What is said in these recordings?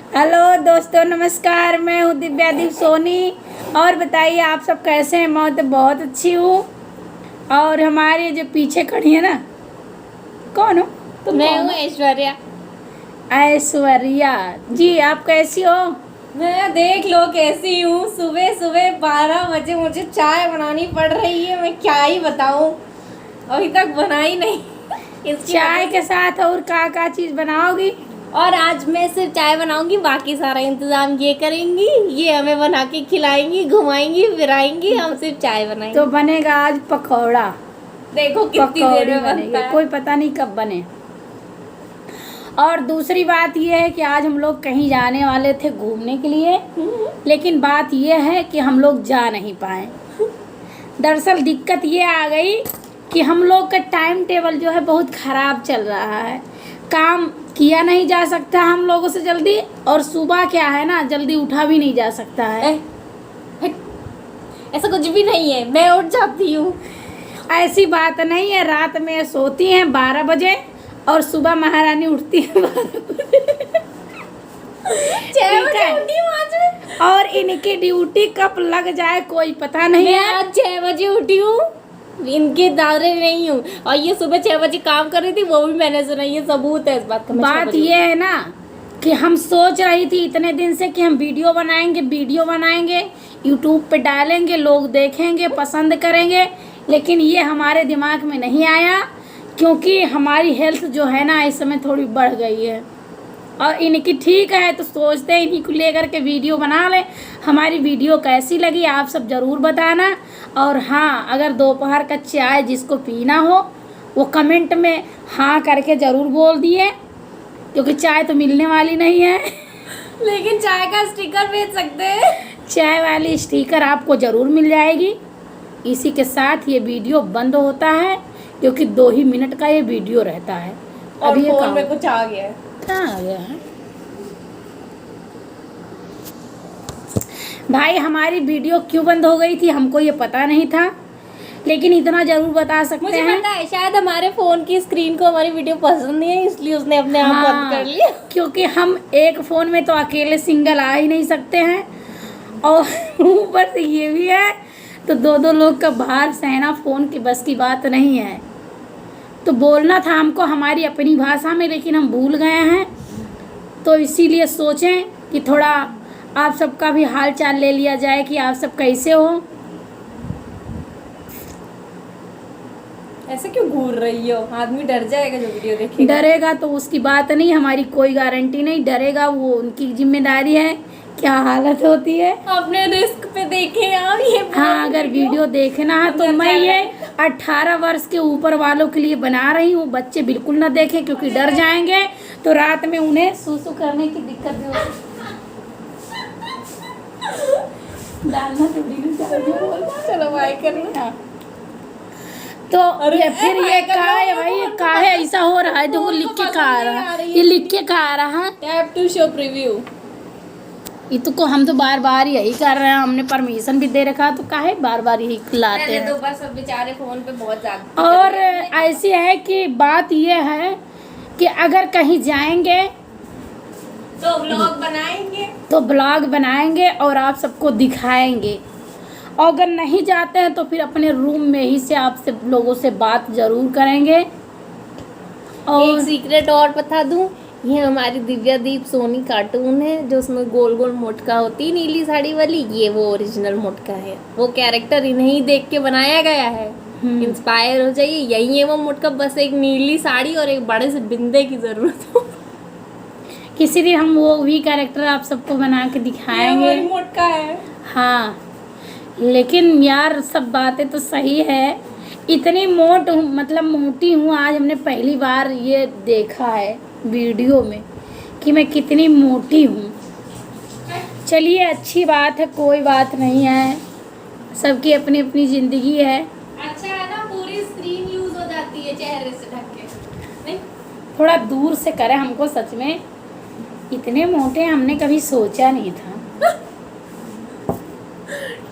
Hello दोस्तों, नमस्कार। मैं हूँ दिव्यादीप सोनी। और बताइए आप सब कैसे हैं? मैं तो बहुत अच्छी हूँ। और हमारे जो पीछे खड़ी है ना, कौन हो तुम? मैं हूँ ऐश्वर्या। ऐश्वर्या जी, आप कैसी हो? मैं देख लो कैसी हूँ। सुबह सुबह 12 बजे मुझे चाय बनानी पड़ रही है। मैं क्या ही बताऊँ, अभी तक बनाई नहीं। इसकी चाय वजह के से साथ और का चीज़ बनाओगी? और आज मैं सिर्फ चाय बनाऊंगी, बाकी सारा इंतजाम ये करेंगी, ये हमें बना के खिलाएंगी, घुमाएंगी फिराएंगी, हम सिर्फ चाय बनाएंगे। तो बनेगा आज पकौड़ा। देखो कितनी देर पकौड़ी में बनता बनेगी, है। कोई पता नहीं कब बने। और दूसरी बात यह है कि आज हम लोग कहीं जाने वाले थे घूमने के लिए, लेकिन बात यह है कि हम लोग जा नहीं पाए। दरअसल दिक्कत ये आ गई कि हम लोग का टाइम टेबल जो है बहुत ख़राब चल रहा है। काम किया नहीं जा सकता हम लोगों से जल्दी, और सुबह क्या है ना, जल्दी उठा भी नहीं जा सकता है। ऐसा कुछ भी नहीं है, मैं उठ जाती हूँ। ऐसी बात नहीं है। रात में सोती हैं 12 बजे और सुबह महारानी उठती है 12 बजे। 6 बजे उठी हूँ आज मैं। और इनकी ड्यूटी कब लग जाए कोई पता नहीं मैं है। आज 6 बजे उठी हूँ, इनके दायरे नहीं हूँ। और ये सुबह 6 बजे काम कर रही थी, वो भी मैंने सुना। ये सबूत है इस बात का। बात ये है ना कि हम सोच रही थी इतने दिन से कि हम वीडियो बनाएंगे, यूट्यूब पे डालेंगे, लोग देखेंगे, पसंद करेंगे, लेकिन ये हमारे दिमाग में नहीं आया क्योंकि हमारी हेल्थ जो है ना इस समय थोड़ी बढ़ गई है। और इनकी ठीक है तो सोचते हैं इन्हीं को लेकर के वीडियो बना लें। हमारी वीडियो कैसी लगी आप सब ज़रूर बताना। और हाँ, अगर दोपहर का चाय जिसको पीना हो वो कमेंट में हाँ करके ज़रूर बोल दिए, क्योंकि चाय तो मिलने वाली नहीं है। लेकिन चाय का स्टिकर बेच सकते हैं। चाय वाली स्टिकर आपको ज़रूर मिल जाएगी। इसी के साथ ये वीडियो बंद होता है क्योंकि 2 ही मिनट का ये वीडियो रहता है। और ये फोन में कुछ आ गया है। कहाँ आ गया है भाई? हमारी वीडियो क्यों बंद हो गई थी हमको ये पता नहीं था, लेकिन इतना ज़रूर बता सकते मुझे हैं। पता है, शायद हमारे फोन की स्क्रीन को हमारी वीडियो पसंद नहीं है, इसलिए उसने अपने आप बंद कर लिया। क्योंकि हम एक फ़ोन में तो अकेले सिंगल आ ही नहीं सकते हैं, और ऊपर से ये भी है तो 2-2 लोग का भार सहना फ़ोन की बस की बात नहीं है। तो बोलना था हमको हमारी अपनी भाषा में, लेकिन हम भूल गए हैं। तो इसीलिए सोचें कि थोड़ा आप सबका भी हाल चाल ले लिया जाए कि आप सब कैसे हो। ऐसे क्यों घूर रही हो? आदमी डर जाएगा जो वीडियो देखेगा। डरेगा तो उसकी बात नहीं, हमारी कोई गारंटी नहीं। डरेगा वो उनकी जिम्मेदारी है, क्या हालत होती है। अपने रिस्क पे देखें आप ये। हाँ, अगर वीडियो देखना है तो मैं ये 18 वर्ष के ऊपर वालों के लिए बना रही हूँ। बच्चे बिल्कुल ना देखें क्योंकि डर जाएंगे, तो रात में उन्हें सूसू करने की दिक्कत भी होती। डालना तो चलो बाय कर लो। तो ये फिर ये कहा है भाई, ये कहा है ऐसा हो रहा है। देखो लिख के कहा आ रहा है, ये लिख के कहा आ रहा है टैप टू शो प्रीव्यू। ये तो को हम तो बार बार यही कर रहे हैं, हमने परमिशन भी दे रखा, तो काहे बार बार यही लाते हैं। तो बस अब बेचारे फोन पे बहुत ज्यादा। और ऐसी है कि बात ये है कि अगर कहीं जाएंगे तो ब्लॉग बनाएंगे और आप सबको दिखाएंगे। और अगर नहीं जाते हैं तो फिर अपने रूम में ही से आपसे लोगों से बात ज़रूर करेंगे। और एक सीक्रेट और बता दूं, ये हमारी दिव्यादीप सोनी कार्टून है जो उसमें गोल गोल मोटका होती है, नीली साड़ी वाली। ये वो ओरिजिनल मोटका है, वो कैरेक्टर इन्हीं देख के बनाया गया है। इंस्पायर हो जाइए, यही है वो मोटका। बस एक नीली साड़ी और एक बड़े से बिंदे की जरूरत हो। किसी दिन हम वो भी कैरेक्टर आप सबको बना के दिखाएंगे। ये मोटका है। हाँ, लेकिन यार सब बातें तो सही है। इतनी मतलब मोटी हूँ, आज हमने पहली बार ये देखा है वीडियो में कि मैं कितनी मोटी हूँ। चलिए अच्छी बात है, कोई बात नहीं है, सबकी अपनी अपनी ज़िंदगी है। अच्छा है ना, पूरी स्क्रीन यूज हो जाती है चेहरे से ढक के। नहीं, थोड़ा दूर से करें हमको, सच में इतने मोटे हमने कभी सोचा नहीं था।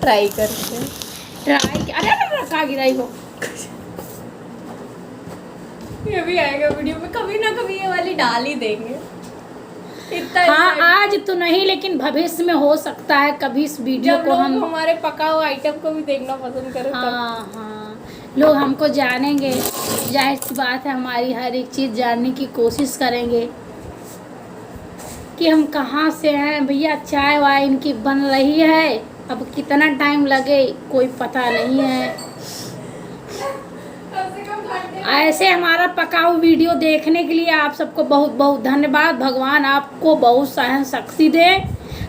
ट्राई करते। अरे कहाँ गिराई हो? ये भी आएगा वीडियो में, कभी ना कभी ये वाली डाल ही देंगे। इतना हाँ, आज आज तो नहीं, लेकिन भविष्य में हो सकता है कभी इस वीडियो जब को लोग हम हमारे पका हुआ आइटम को भी देखना पसंद करें तब। हाँ हाँ लोग हमको जानेंगे, जाहिर सी बात है हमारी हर एक चीज़ जानने की कोशिश करेंगे कि हम कहाँ से हैं। भैया चाय वाय इनकी बन रही है, अब कितना टाइम लगे कोई पता नहीं है। ऐसे हमारा पकाऊ वीडियो देखने के लिए आप सबको बहुत बहुत धन्यवाद। भगवान आपको बहुत सहन शक्ति दे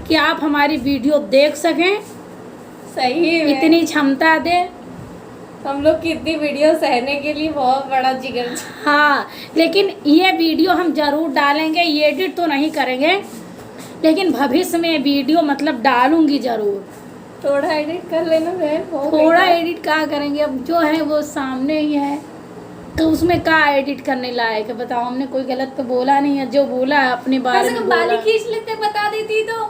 कि आप हमारी वीडियो देख सकें, सही में इतनी क्षमता दे। हम लोग की इतनी वीडियो सहने के लिए बहुत बड़ा जिगर। हाँ, लेकिन ये वीडियो हम ज़रूर डालेंगे, ये एडिट तो नहीं करेंगे, लेकिन भविष्य में वीडियो मतलब डालूंगी ज़रूर। थोड़ा एडिट कर लेना बहन, हो गई थोड़ा बात। एडिट क्या करेंगे, अब जो है वो सामने ही है, तो उसमें क्या एडिट करने लायक है बताओ। हमने कोई गलत तो बोला नहीं है, जो बोला है अपने बारे में बाली बोला। खींच लेते, बता देती तो।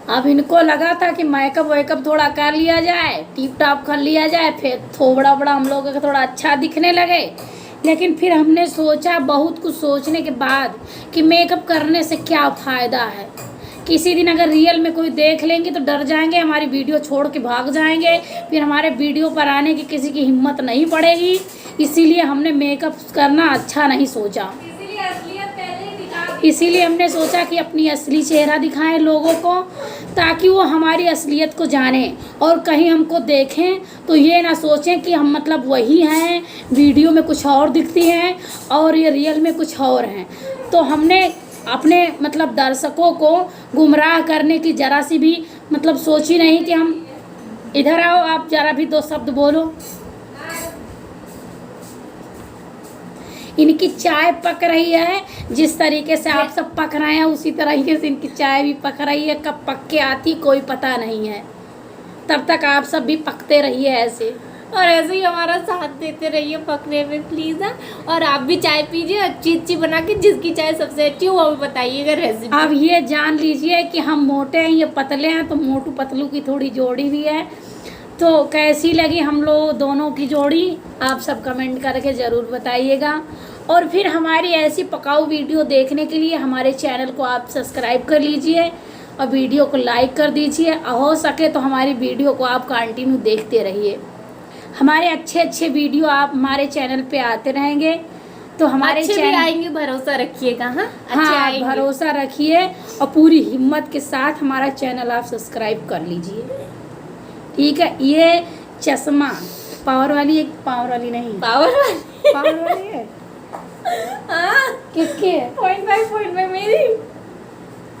अब इनको लगा था कि मेकअप वेकअप थोड़ा कर लिया जाए, टिप टॉप कर लिया जाए, फिर थोड़ा बड़ा हम लोगों का थोड़ा अच्छा दिखने लगे। लेकिन फिर हमने सोचा, बहुत कुछ सोचने के बाद, कि मेकअप करने से क्या फ़ायदा है। किसी दिन अगर रियल में कोई देख लेंगे तो डर जाएंगे, हमारी वीडियो छोड़ के भाग जाएंगे, फिर हमारे वीडियो पर आने की किसी की हिम्मत नहीं पड़ेगी। इसीलिए हमने मेकअप करना अच्छा नहीं सोचा। इसीलिए हमने सोचा कि अपनी असली चेहरा दिखाएं लोगों को, ताकि वो हमारी असलियत को जानें और कहीं हमको देखें तो ये ना सोचें कि हम मतलब वही हैं, वीडियो में कुछ और दिखती हैं और ये रियल में कुछ और हैं। तो हमने अपने मतलब दर्शकों को गुमराह करने की ज़रा सी भी मतलब सोची नहीं कि हम। इधर आओ, आप ज़रा भी दो शब्द बोलो। इनकी चाय पक रही है, जिस तरीके से आप सब पक रहे हैं उसी तरीके से इनकी चाय भी पक रही है। कब पक के आती कोई पता नहीं है, तब तक आप सब भी पकते रहिए ऐसे, और ऐसे ही हमारा साथ देते रहिए पकने में प्लीज। और आप भी चाय पीजिए अच्छी अच्छी बना के, जिसकी चाय सबसे अच्छी हो वो भी बताइएगा रेसिपी। अब ये जान लीजिए कि हम मोटे हैं, ये पतले हैं, तो मोटू पतलू की थोड़ी जोड़ी भी है। तो कैसी लगी हम लोग दोनों की जोड़ी, आप सब कमेंट करके ज़रूर बताइएगा। और फिर हमारी ऐसी पकाऊ वीडियो देखने के लिए हमारे चैनल को आप सब्सक्राइब कर लीजिए और वीडियो को लाइक कर दीजिए। हो सके तो हमारी वीडियो को आप कंटिन्यू देखते रहिए। हमारे अच्छे अच्छे वीडियो आप हमारे चैनल पे आते रहेंगे, तो हमारे अच्छे भी चैनल आएंगे, भरोसा रखिएगा। हाँ अच्छे हाँ, आएंगे। भरोसा रखिए और पूरी हिम्मत के साथ हमारा चैनल आप सब्सक्राइब कर लीजिए, ठीक है। ये चश्मा पावर वाली, एक पावर वाली नहीं, पावर वाली है। हाँ किसकी है? 0.5 मेरी।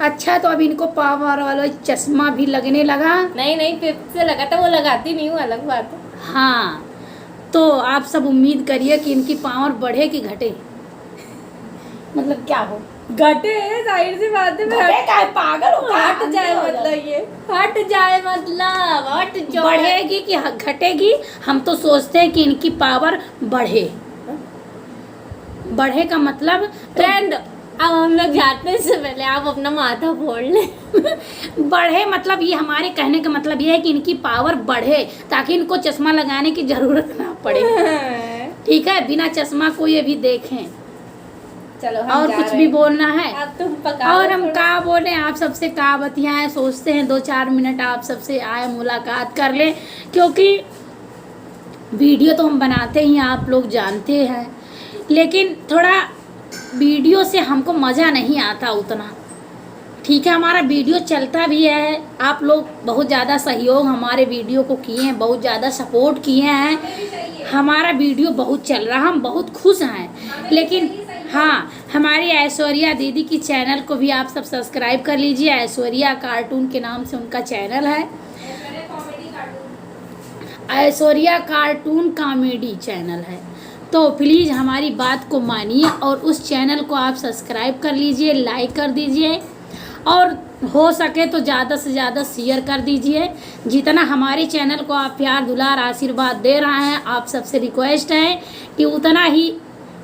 अच्छा, तो अब इनको पावर वाला चश्मा भी लगने लगा। नहीं 5th से लगा था, वो लगाती नहीं हूँ, अलग बात है। हाँ, तो आप सब उम्मीद करिए कि इनकी पावर बढ़े कि घटे, मतलब क्या हो। घटे जाहिर सी बात है। घटे का है, पागल हो क्या? हट जाए मतलब, ये हट जाए मतलब, हट जाए। बढ़ेगी कि घटेगी? हम तो सोचते हैं कि इनकी पावर बढ़े। बढ़े का मतलब फ्रेंड, अब हम लोग जाते से पहले आप अपना माथा फोड़ लें। बढ़े मतलब ये हमारे कहने का मतलब ये है कि इनकी पावर बढ़े, ताकि इनको चश्मा लगाने की जरूरत ना पड़े, ठीक है। बिना चश्मा को ये भी देखें। चलो हम और जा कुछ रहे भी हैं। बोलना है? अब तुम पका और लो हम थोड़ा। का बोले, आप सबसे का बतियाएं, सोचते हैं 2-4 मिनट आप सबसे आए मुलाकात कर लें, क्योंकि वीडियो तो हम बनाते ही आप लोग जानते हैं, लेकिन थोड़ा वीडियो से हमको मज़ा नहीं आता उतना, ठीक है। हमारा वीडियो चलता भी है, आप लोग बहुत ज़्यादा सहयोग हमारे वीडियो को किए हैं, बहुत ज़्यादा सपोर्ट किए हैं, हमारा वीडियो बहुत चल रहा, हम बहुत खुश हैं। लेकिन हाँ, हमारी ऐश्वर्या दीदी की चैनल को भी आप सब सब्सक्राइब कर लीजिए। ऐश्वर्या कार्टून के नाम से उनका चैनल है, ऐश्वर्या कार्टून कॉमेडी चैनल है। तो प्लीज़ हमारी बात को मानिए और उस चैनल को आप सब्सक्राइब कर लीजिए, लाइक कर दीजिए और हो सके तो ज़्यादा से ज़्यादा शेयर कर दीजिए। जितना हमारे चैनल को आप प्यार दुलार आशीर्वाद दे रहे हैं, आप सबसे रिक्वेस्ट है कि उतना ही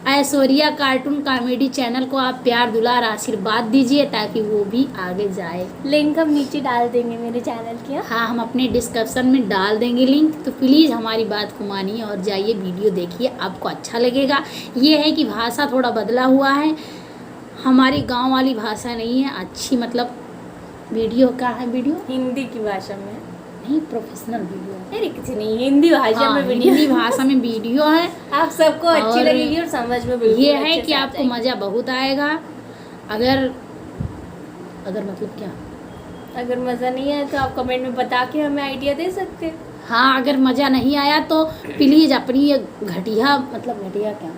ऐश्वर्या कार्टून कॉमेडी चैनल को आप प्यार दुलार आशीर्वाद दीजिए, ताकि वो भी आगे जाए। लिंक हम नीचे डाल देंगे मेरे चैनल की। हाँ, हम अपने डिस्क्रिप्शन में डाल देंगे लिंक। तो प्लीज़ हमारी बात को मानिए और जाइए वीडियो देखिए, आपको अच्छा लगेगा। ये है कि भाषा थोड़ा बदला हुआ है, हमारी गांव वाली भाषा नहीं है अच्छी, मतलब वीडियो का है, वीडियो हिंदी की भाषा में नहीं, प्रोफेशनल वीडियो है। अरे कुछ नहीं, हिंदी भाषा में वीडियो, हिंदी भाषा में वीडियो है। आप सबको अच्छी और लगेगी और समझ में बिल्कुल ये है अच्छे कि से आ आपको जाएगी। मज़ा बहुत आएगा। अगर अगर मतलब क्या, अगर मज़ा नहीं आया तो आप कमेंट में बता के हमें आइडिया दे सकते हैं। हाँ अगर मज़ा नहीं आया तो प्लीज़ अपनी ये घटिया, मतलब घटिया क्या,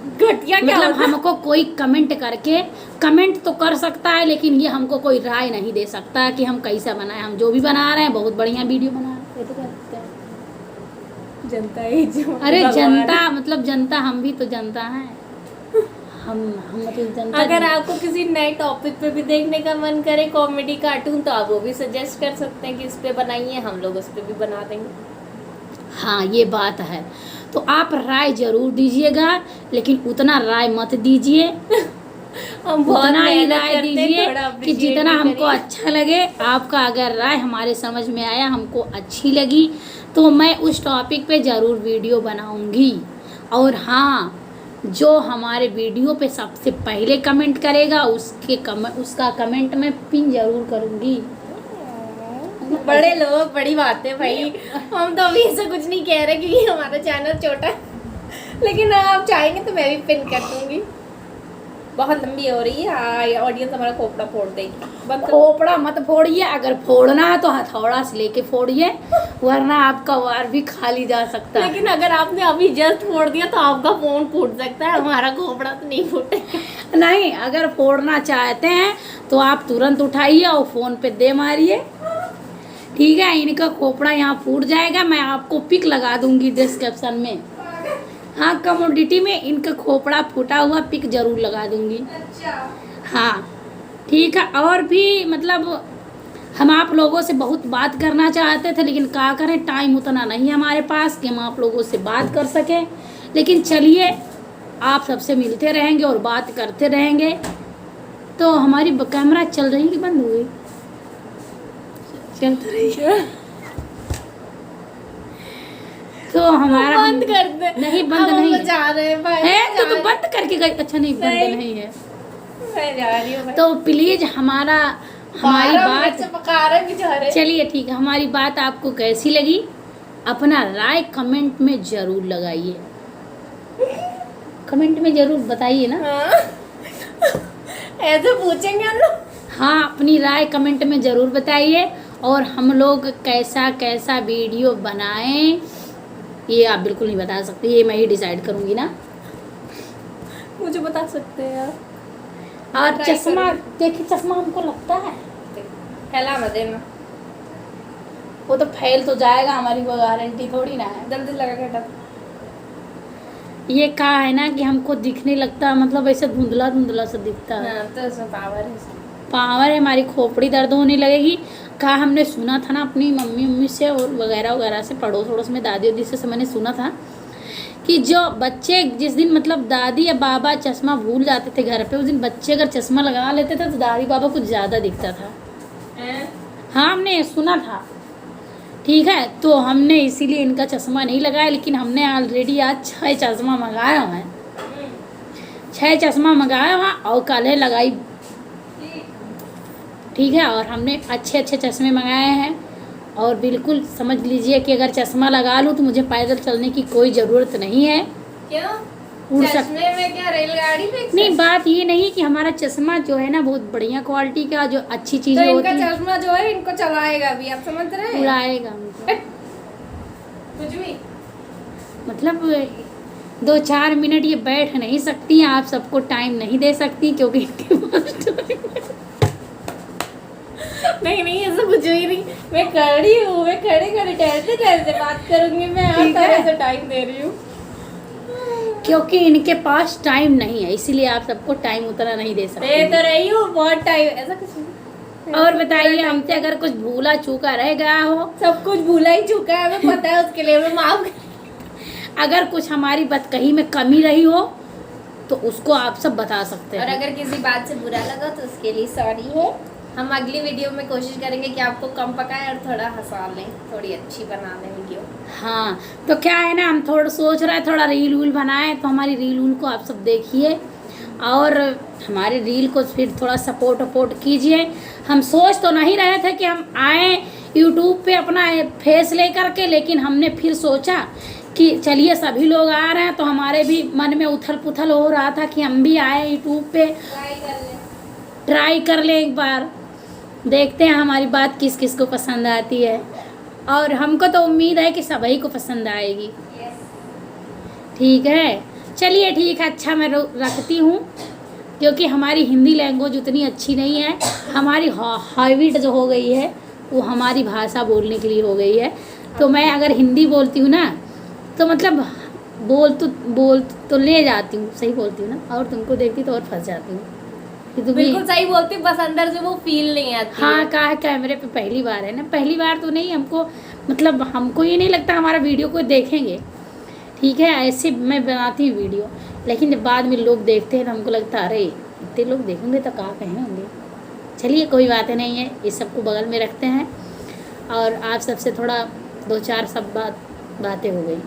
घटिया क्या मतलब होता है? हमको कोई कमेंट करके, कमेंट तो कर सकता है लेकिन ये हमको कोई राय नहीं दे सकता कि हम कैसा बनाए। हम जो भी बना रहे हैं बहुत बढ़िया वीडियो बना रहे हैं, ये तो कह सकते हैं। जनता ही जो अरे भगवान। जनता मतलब जनता, हम भी तो जनता हैं। हम मतलब जनता। अगर आपको किसी नए टॉपिक पे भी देखने का मन करे कॉमेडी कार्टून, तो आप वो भी सजेस्ट कर सकते हैं कि इस पे बनाइए, हम लोग उस पे भी बना देंगे। हाँ ये बात है, तो आप राय जरूर दीजिएगा लेकिन उतना राय मत दीजिए। हम बहुत उतना ही मेहनत राय करते हैं, दीजिए थोड़ा कि appreciate जितना भी हमको करिए। अच्छा लगे। आपका अगर राय हमारे समझ में आया, हमको अच्छी लगी, तो मैं उस टॉपिक पे ज़रूर वीडियो बनाऊंगी। और हाँ, जो हमारे वीडियो पे सबसे पहले कमेंट करेगा उसका कमेंट मैं पिन जरूर करूंगी। बड़े लोग बड़ी बात है भाई। हम तो अभी ऐसा कुछ नहीं कह रहे क्योंकि हमारा चैनल छोटा है, लेकिन आप चाहेंगे तो मैं भी पिन कर दूंगी। बहुत लंबी हो रही है, ऑडियंस हमारा खोपड़ा फोड़ देगी। बंद करो। खोपड़ा मत फोड़िए, अगर फोड़ना है तो हथौड़ा से लेके फोड़िए, वरना आपका वार भी खाली जा सकता है। लेकिन अगर आपने अभी जस्ट फोड़ दिया तो आपका फोन फूट सकता है, हमारा खोपड़ा तो नहीं फूटेगा। नहीं, अगर फोड़ना चाहते हैं तो आप तुरंत उठाइए और फोन पे दे मारिए, ठीक है। इनका खोपड़ा यहाँ फूट जाएगा, मैं आपको पिक लगा दूंगी डिस्क्रिप्शन में। हाँ कमोडिटी में इनका खोपड़ा फूटा हुआ पिक जरूर लगा दूंगी। हाँ ठीक है। और भी मतलब हम आप लोगों से बहुत बात करना चाहते थे, लेकिन क्या करें, टाइम उतना नहीं है हमारे पास कि हम आप लोगों से बात कर सकें। लेकिन चलिए, आप सबसे मिलते रहेंगे और बात करते रहेंगे। तो हमारी कैमरा चल रही कि बंद हो गई? चल तो रही है। तो हमारा बंद कर दे। नहीं, बंद अब हम नहीं जा रहे हैं भाई, है, तो जा रहे बंद करके गई। अच्छा नहीं, बंद नहीं। नहीं है। हैं। मैं जा रही हूँ भाई। तो प्लीज हमारी 12 मिनट बात, से पका रहे बेचारे। चलिए ठीक है, हमारी बात आपको कैसी लगी अपना राय कमेंट में जरूर लगाइए। कमेंट में जरूर बताइए ना। हाँ। ऐसे पूछेंगे हम लोग। हाँ अपनी राय कमेंट में ज़रूर बताइए, और हम लोग कैसा कैसा वीडियो बनाएं ये आप बिल्कुल नहीं बता सकते, ये मैं ही डिसाइड करूँगी ना। मुझे बता सकते हैं यार। और Try चश्मा करूँ। देखिए, चश्मा हमको लगता है फैला मत देना, वो तो फैल तो जाएगा, हमारी कोई गारंटी थोड़ी ना है। जल्दी लगा के हटा। ये कहा है ना कि हमको दिखने लगता है, मतलब ऐसे धुंधला धुंधला सा दिखता है। हाँ, तो उसमें पावर है। पावर है, हमारी खोपड़ी दर्द होने लगेगी। कहा हमने सुना था ना अपनी मम्मी से और वगैरह वगैरह से, पड़ोस वड़ोस में दादी वादी से मैंने सुना था कि जो बच्चे जिस दिन मतलब दादी या बाबा चश्मा भूल जाते थे घर पे, उस दिन बच्चे अगर चश्मा लगा लेते थे तो दादी बाबा कुछ ज़्यादा दिखता था। हाँ हमने सुना था, ठीक है। तो हमने इसीलिए इनका चश्मा नहीं लगाया, लेकिन हमने ऑलरेडी आज 6 चश्मा मंगाया हुआ है। 6 चश्मा मंगाया हुआ और कल लगाई, ठीक है। और हमने अच्छे अच्छे चश्मे मंगाए हैं, और बिल्कुल समझ लीजिए कि अगर चश्मा लगा लूँ तो मुझे पैदल चलने की कोई ज़रूरत नहीं है। क्यों? उड़ चश्मे में क्या रेलगाड़ी में? नहीं, बात ये नहीं कि हमारा चश्मा जो है ना बहुत बढ़िया क्वालिटी का, जो अच्छी तो चीज़ें होती इनका हैं चश्मा जो है इनको चलाएगा भी, आप समझ रहे हैं? उड़ाएगा हमको। कुछ भी। मतलब 2-4 मिनट ये बैठ नहीं सकती, आप सबको टाइम नहीं दे सकती क्योंकि इनके पास नहीं नहीं, ऐसा कुछ भी नहीं। मैं खड़ी हूँ, मैं खड़े खड़े टहलते टहलते बात करूंगी। मैं हर ठीक है। तरह से टाइम दे रही हूँ। क्योंकि इनके पास टाइम नहीं है, इसीलिए आप सबको टाइम उतना नहीं दे दे सकते। तो रही हूँ बहुत टाइम, ऐसा कुछ नहीं। और बताइए, हमसे अगर कुछ भूला चूका रह गया हो, सब कुछ भूला ही चुका है, हमें पता है, उसके लिए हमें माफ अगर कुछ हमारी बात कही में कमी रही हो तो उसको आप सब बता सकते और हैं। अगर किसी बात से बुरा लगा तो उसके लिए सॉरी है। हम अगली वीडियो में कोशिश करेंगे कि आपको कम पकाएं और थोड़ा हंसा लें, थोड़ी अच्छी बना लें वीडियो। हाँ तो क्या है ना, हम थोड़ा सोच रहे हैं थोड़ा रील वूल बनाए, तो हमारी रील वूल को आप सब देखिए। और हमारे रील को फिर थोड़ा सपोर्ट कीजिए। हम सोच तो नहीं रहे थे कि हम आए यूट्यूब पे अपना फेस ले करके, लेकिन हमने फिर सोचा कि चलिए सभी लोग आ रहे हैं तो हमारे भी मन में उथल पुथल हो रहा था कि हम भी आए यूट्यूब पे, ट्राई कर लें एक बार, देखते हैं हमारी बात किस किस को पसंद आती है। और हमको तो उम्मीद है कि सभी को पसंद आएगी। ठीक है, चलिए ठीक है, अच्छा मैं रखती हूँ, क्योंकि हमारी हिंदी लैंग्वेज उतनी अच्छी नहीं है। हमारी हैबिट जो हो गई है वो हमारी भाषा बोलने के लिए हो गई है। तो मैं अगर हिंदी बोलती हूँ ना तो मतलब बोल तो ले जाती हूँ, सही बोलती हूँ ना, और तुमको देखती तो और फंस जाती हूँ कि तुम बिल्कुल सही बोलती, बस अंदर से वो फील नहीं आती। हाँ, कहा कैमरे पे पहली बार है ना, पहली बार तो नहीं, हमको मतलब हमको ये नहीं लगता हमारा वीडियो को देखेंगे। ठीक है, ऐसे मैं बनाती हूँ वीडियो, लेकिन जब बाद में लोग देखते हैं तो हमको लगता है अरे इतने लोग देखेंगे तो कहाँ कहे होंगे। चलिए कोई बात नहीं है, इस सबको बगल में रखते हैं। और आप सबसे थोड़ा 2-4 सब बातें हो गई।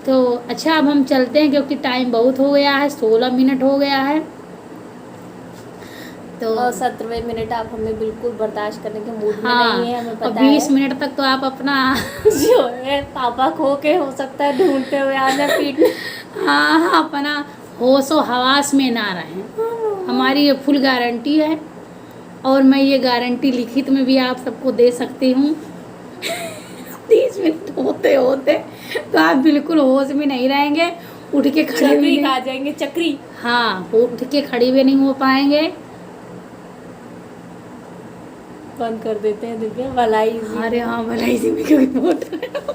तो अच्छा, अब हम चलते हैं क्योंकि टाइम बहुत हो गया है, 16 मिनट हो गया है। तो 17वें मिनट आप हमें बिल्कुल बर्दाश्त करने के मूड में हाँ, नहीं है, हमें और पता 20 है। मिनट तक तो आप अपना जो है पापा खो के हो सकता है ढूंढते हुए आना पीटने। हाँ, अपना होशो हवास में ना रहें, हमारी ये फुल गारंटी है। और मैं ये गारंटी लिखित में भी आप सबको दे सकती हूँ। 30 मिनट होते होते तो आप बिल्कुल होश में नहीं रहेंगे, उठ के खड़े भी चक्री नहीं, खा जाएंगे, चक्री। हाँ, उठ के खड़ी भी नहीं हो पाएंगे। बंद कर देते हैं दिव्या, भलाई। अरे हाँ, भलाई जी में क्यों बोल रहे हो?